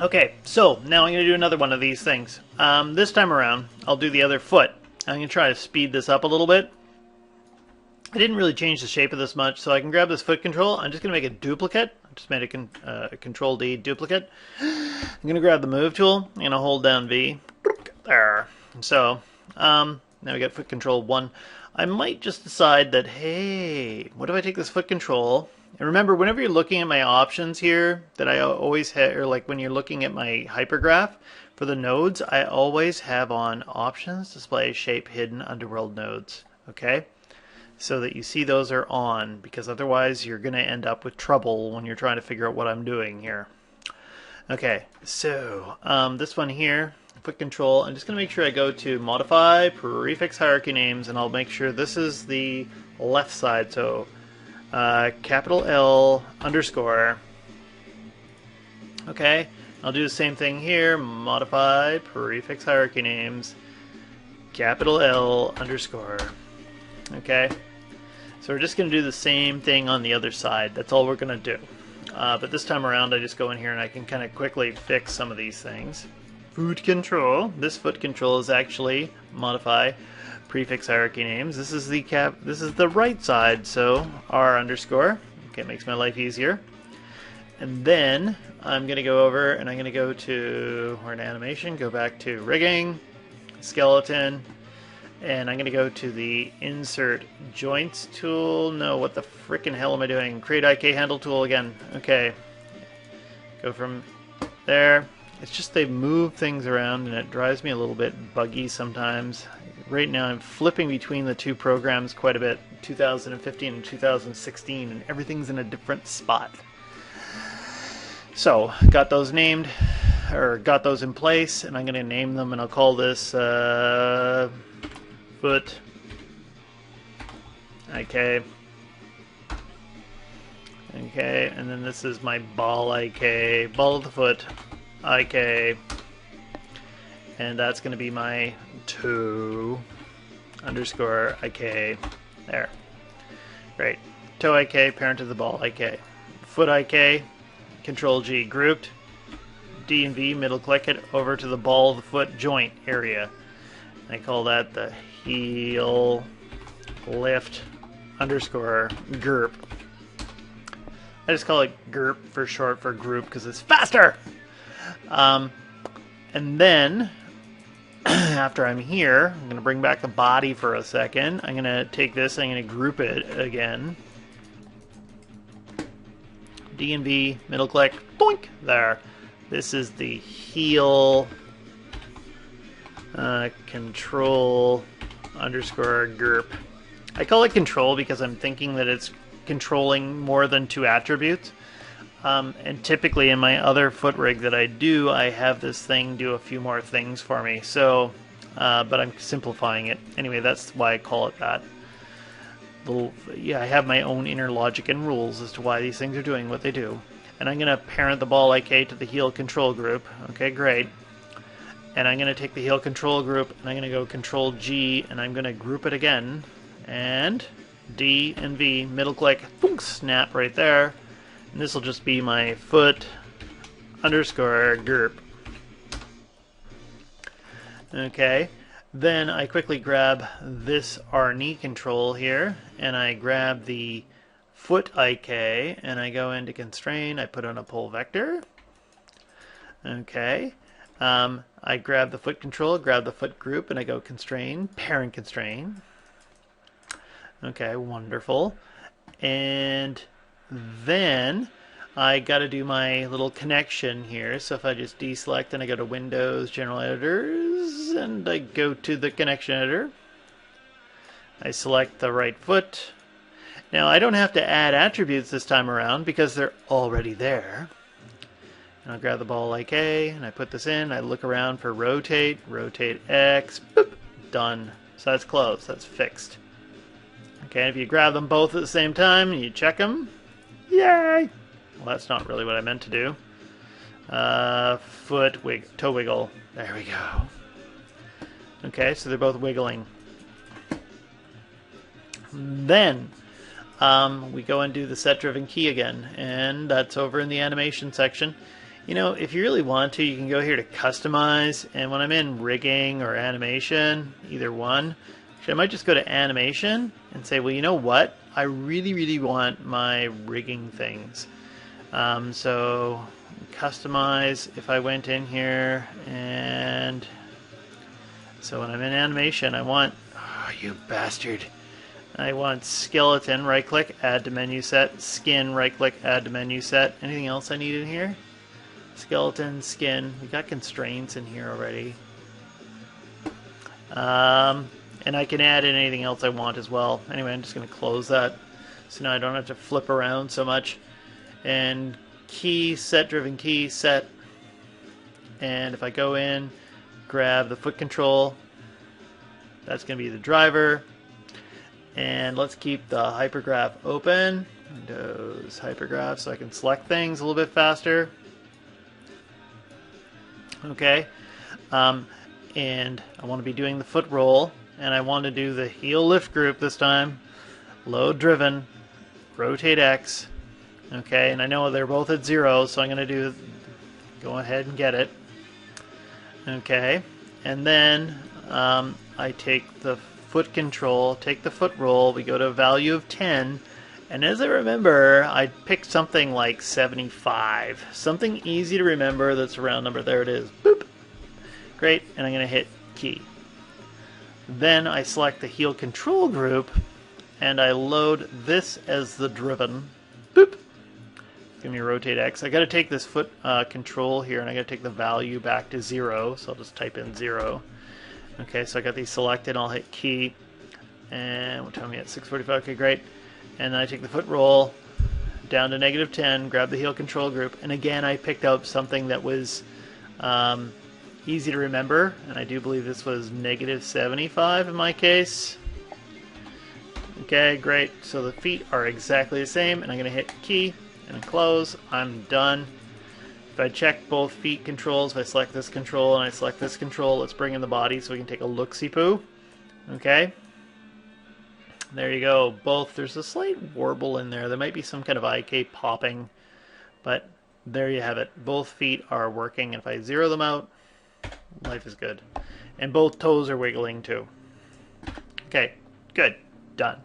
Okay, so now I'm going to do another one of these things. This time around, I'll do the other foot. I'm going to try to speed this up a little bit. I didn't really change the shape of this much, so I can grab this foot control. I'm just going to make a duplicate. I just made a Control D duplicate. I'm going to grab the move tool. I'm going to hold down V. There. So, now we got foot control 1. I might just decide that, hey, what if I take this foot control? And remember, whenever you're looking at my options here, that I always have, or like when you're looking at my hypergraph for the nodes, I always have on options, display shape hidden underworld nodes. Okay? So that you see those are on, because otherwise you're going to end up with trouble when you're trying to figure out what I'm doing here. Okay, so this one here, foot control, I'm just going to make sure I go to modify prefix hierarchy names, and I'll make sure this is the left side. So capital L underscore. Okay, I'll do the same thing here, modify prefix hierarchy names, capital L underscore. Okay. So we're just going to do the same thing on the other side. That's all we're going to do. But this time around, I just go in here and I can kind of quickly fix some of these things. Foot control. This foot control is actually modify prefix hierarchy names. This is the right side, so R underscore. Okay, it makes my life easier. And then I'm going to go over and I'm going to go to, or an animation, go back to rigging, skeleton. And I'm going to go to the Insert Joints tool. No, what the frickin' hell am I doing? Create IK Handle tool again. Okay. Go from there. It's just they move things around and it drives me a little bit buggy sometimes. Right now I'm flipping between the two programs quite a bit. 2015 and 2016, and everything's in a different spot. So, got those named, or got those in place, and I'm going to name them, and I'll call this foot IK. Okay, and then this is my ball IK, ball of the foot IK, and that's going to be my toe underscore IK. There. Great. Toe IK, parent of the ball IK. Foot IK, Control G grouped. D and V, middle click it over to the ball of the foot joint area. I call that the heel lift underscore GURP. I just call it GURP for short for group because it's faster. And then after I'm here, I'm going to bring back the body for a second. I'm going to take this, I'm going to group it again. D and V, middle click, boink, there. This is the heel control underscore GURP. I call it control because I'm thinking that it's controlling more than two attributes. And typically in my other foot rig that I do, I have this thing do a few more things for me. So, but I'm simplifying it. Anyway, that's why I call it that. I have my own inner logic and rules as to why these things are doing what they do. And I'm going to parent the ball IK to the heel control group. Okay, great. And I'm going to take the heel control group and I'm going to go Control G and I'm going to group it again. And D and V, middle click, boom, snap right there. And this will just be my foot underscore GURP. Okay. Then I quickly grab this R knee control here and I grab the foot IK and I go into constrain. I put on a pull vector. Okay. I grab the foot control, grab the foot group, and I go constrain, parent constrain. Okay, wonderful. And then I got to do my little connection here. So if I just deselect and I go to Windows, General Editors, and I go to the connection editor, I select the right foot. Now I don't have to add attributes this time around because they're already there. And I'll grab the ball IK and I put this in. I look around for rotate, rotate X, boop, done. So that's closed, that's fixed. Okay, if you grab them both at the same time and you check them, yay! Well, that's not really what I meant to do. Foot toe wiggle. There we go. Okay, so they're both wiggling. Then we go and do the set driven key again, and that's over in the animation section. You know, if you really want to, you can go here to customize, and when I'm in rigging or animation, either one, actually I might just go to animation and say, well, you know what? I really, really want my rigging things. So customize, if I went in here, and so when I'm in animation, I want, oh, you bastard. I want skeleton, right click, add to menu set, skin, right click, add to menu set. Anything else I need in here? Skeleton, skin, we got constraints in here already. And I can add in anything else I want as well. Anyway, I'm just going to close that so now I don't have to flip around so much. And key, set driven key, set. And if I go in, grab the foot control, that's going to be the driver. And let's keep the hypergraph open. Windows hypergraph so I can select things a little bit faster. Okay. And I want to be doing the foot roll, and I want to do the heel lift group this time. Load driven, rotate X. Okay, and I know they're both at 0, so I'm going to go ahead and get it. Okay, and then I take the foot control, take the foot roll, we go to a value of 10, and as I remember, I picked something like 75. Something easy to remember that's a round number. There it is. Boop. Great, and I'm going to hit key. Then I select the heel control group, and I load this as the driven. Boop. Give me rotate X. I got to take this foot control here, and I got to take the value back to 0, so I'll just type in 0. Okay, so I got these selected, I'll hit key, and what time are we at? 6:45, okay, great. And then I take the foot roll down to -10, grab the heel control group, and again I picked up something that was easy to remember, and I do believe this was -75 in my case. Okay, great, so the feet are exactly the same, and I'm going to hit key and close. I'm done. If I check both feet controls, if I select this control and I select this control, let's bring in the body so we can take a look-see-poo. Okay. There you go. Both. There's a slight warble in there. There might be some kind of IK popping, but there you have it. Both feet are working. If I zero them out, life is good. And both toes are wiggling too. Okay, good. Done.